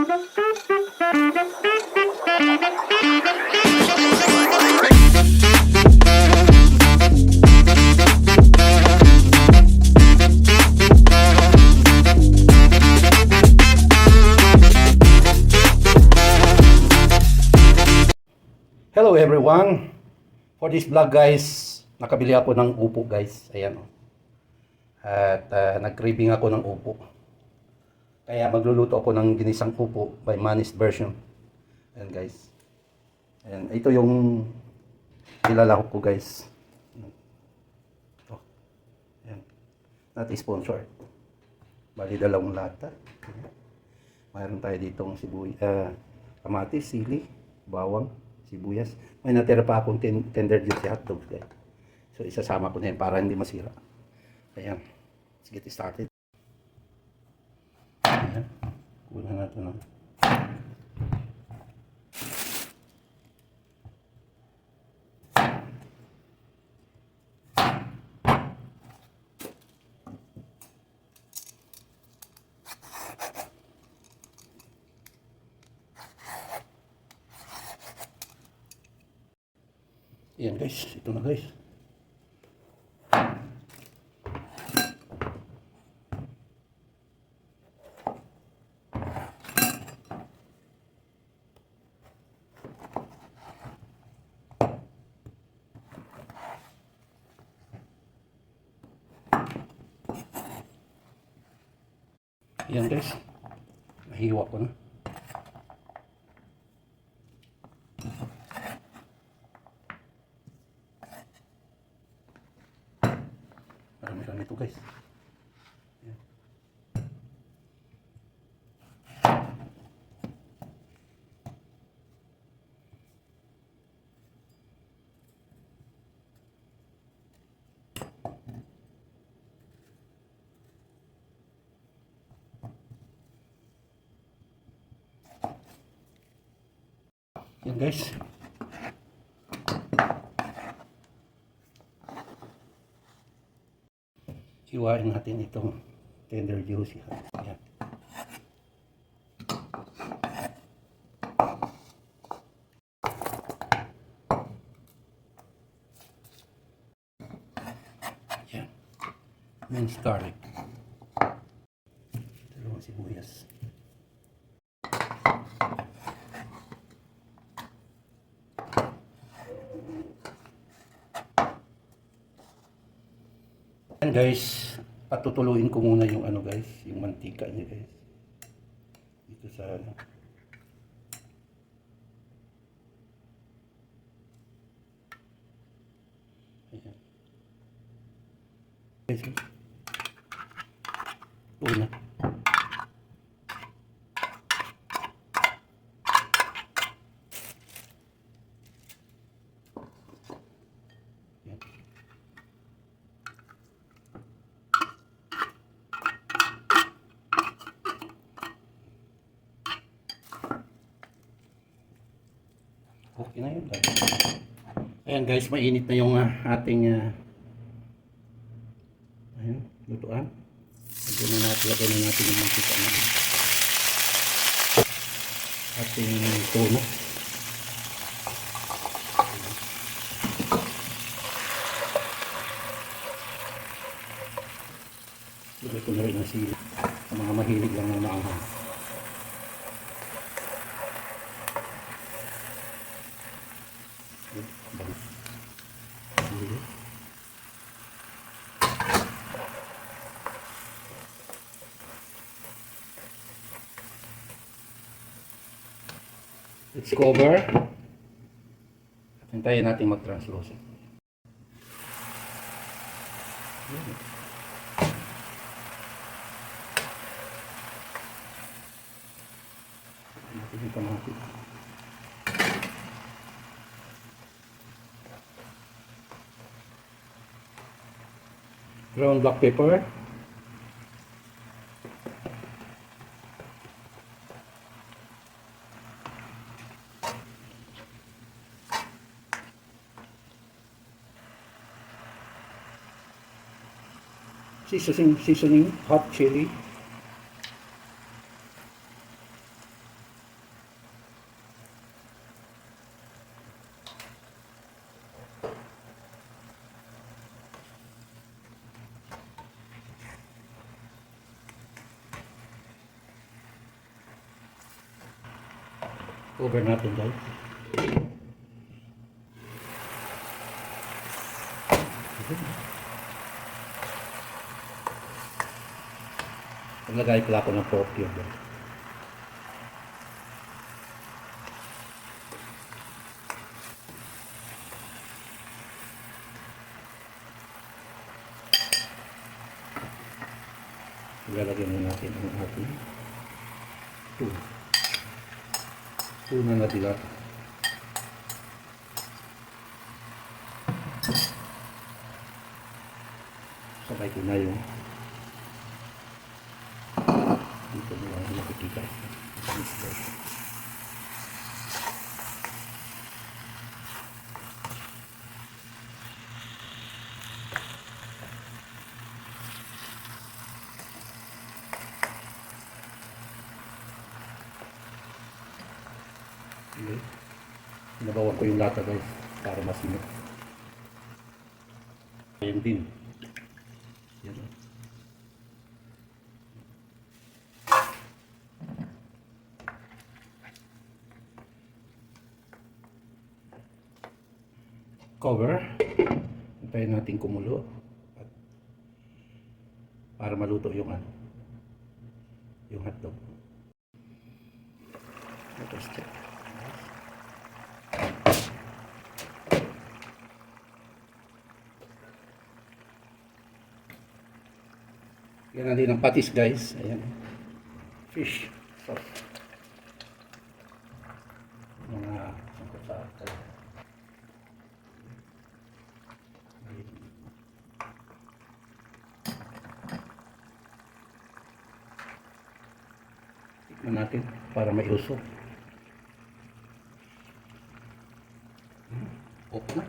Hello everyone! For this vlog guys, nakabili ako ng upo guys. Ayan o. At nag-craving ako ng upo. Kaya magluluto ako ng ginisang upo by Manny's version. Ayan guys. Ayan, ito yung nilalahok ko guys. Ito. Ayan. Not sponsored. Bali dalawang lata. Ayan. Mayroon tayo ditong kamatis, sili, bawang, sibuyas. May natira pa akong tender juicy hotdogs guys. So isasama ko na yan para hindi masira. Ayan. Let's get started. Ayan. Kunan natin ng Ayan guys, ito na guys. Ayan guys, nahiwa ko na. Marami-rami ito guys. Ayan. Ayan guys. Hiwain natin itong tender juicy. Ayan. Ayan. Minced garlic. Dalawang sibuyas. Ayan guys, patutuluin ko muna yung ano guys, yung mantika niya guys. Dito sa ano. Ayan. Guys, una. Okay na yun guys. Ayan guys, mainit na yung ating ayan, lutuan. Lagyan na natin yung mantika natin. Ating tuno. Lagyan ko na rin ang sili. Mga mahilig lang ng maanghang. Let's cover. Hintayin natin mag-translucent. Ground black pepper. Seasoning hot chili. Cover natin guys. Naglagay pala ako ng perfume guys. Ilalagyan na natin ang ating tuna na dilata. Sabay ko na yung dito mo lang nakikita. Okay. Nabawan ko yung lata guys para masinop. Ayan din. Yan. Cover. Hintayin natin kumulo para maluto yung yung hotdog. Let's check. Yan na din ang patis guys. Ayan. Fish sauce. Mga sangkot sa atin. Tikman natin para may uso. Okay na.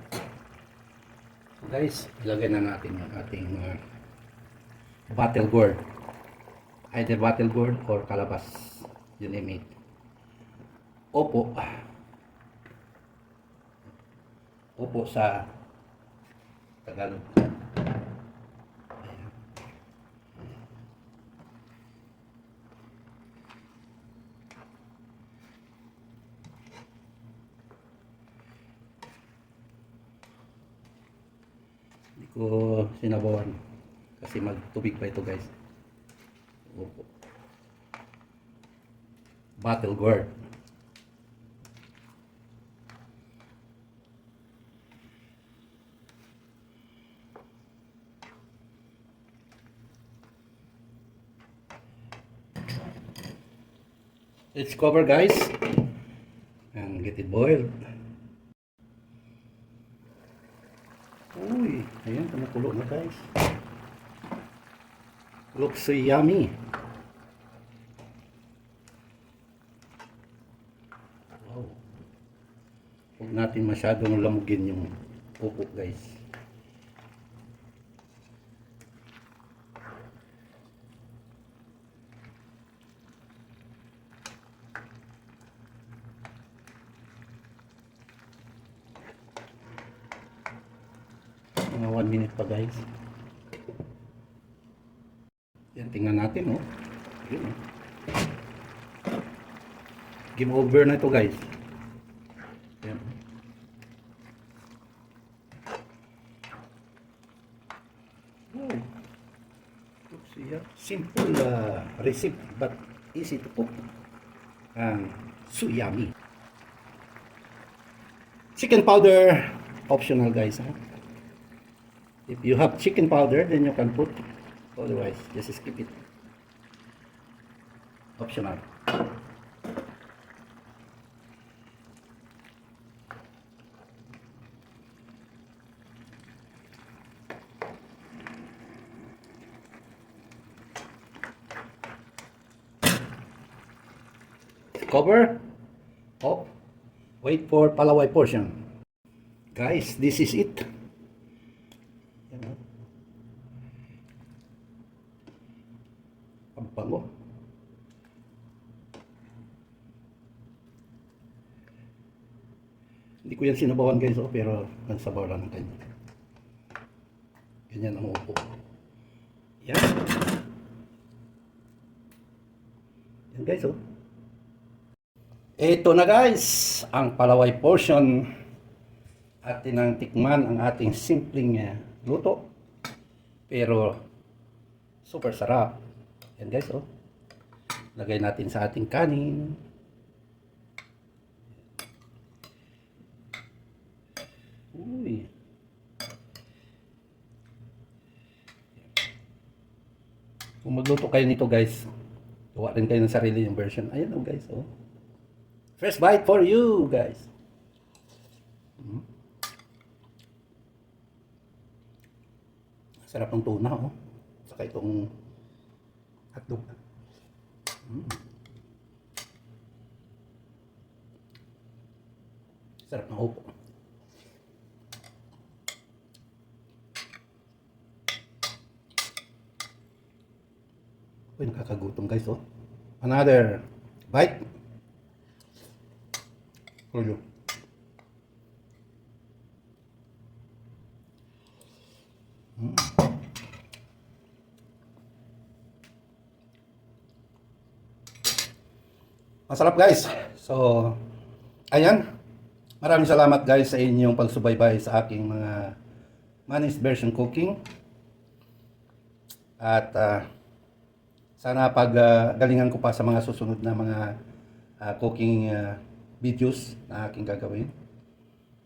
So guys, ilagay na natin yung ating battle gourd. Either battle gourd or kalabas. You name it. Opo. Opo sa Tagalog. Ayan. Hindi ko sinabawan kasi magtubig pa ito guys. Opo. Battle gourd. Let's cover guys and get it boiled. Uy, ayan, kumukulo na guys. Looks so yummy. Wow. Huwag natin masyadong lamugin yung upo guys. Mga 1 minute pa guys. Yan, tingnan natin oh. Yun, oh. Game over na ito guys. Yan. Oh. Looks yeah. Simple recipe but easy to cook. So yummy. Chicken powder optional guys. Huh? If you have chicken powder, then you can put. Otherwise, just skip it. Optional. Cover. Off. Wait for palaway portion. Guys, this is it. Ang bango. Hindi ko yan sinabawan guys, oh, pero nagsabaw lang ng kanya. Ganyan ang upo. Yan. Yan guys, oh. Ito na guys, ang palaway portion. Atin ang tikman ang ating simpleng luto. Pero super sarap. Yan guys, oh. Lagay natin sa ating kanin. Uy. Kung magluto kayo nito guys, gawa rin kayo ng sarili yung version. Ayan oh guys, oh. First bite for you guys. Sarap ng tuna, oh. Saka itong hotdog. Sarap ng upo. Uy, nakakagutom guys, oh. Another bite. For you. Masarap guys. So, ayan. Maraming salamat guys sa inyong pagsubaybay sa aking mga Manny's Version Cooking. At sana galingan ko pa sa mga susunod na mga cooking videos na aking gagawin.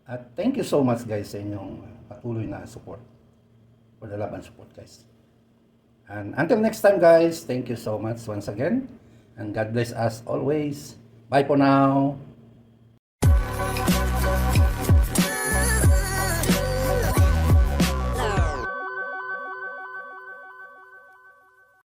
At thank you so much guys sa inyong patuloy na support. For the love and support guys. And until next time guys, thank you so much once again. And God bless us always. Bye for now.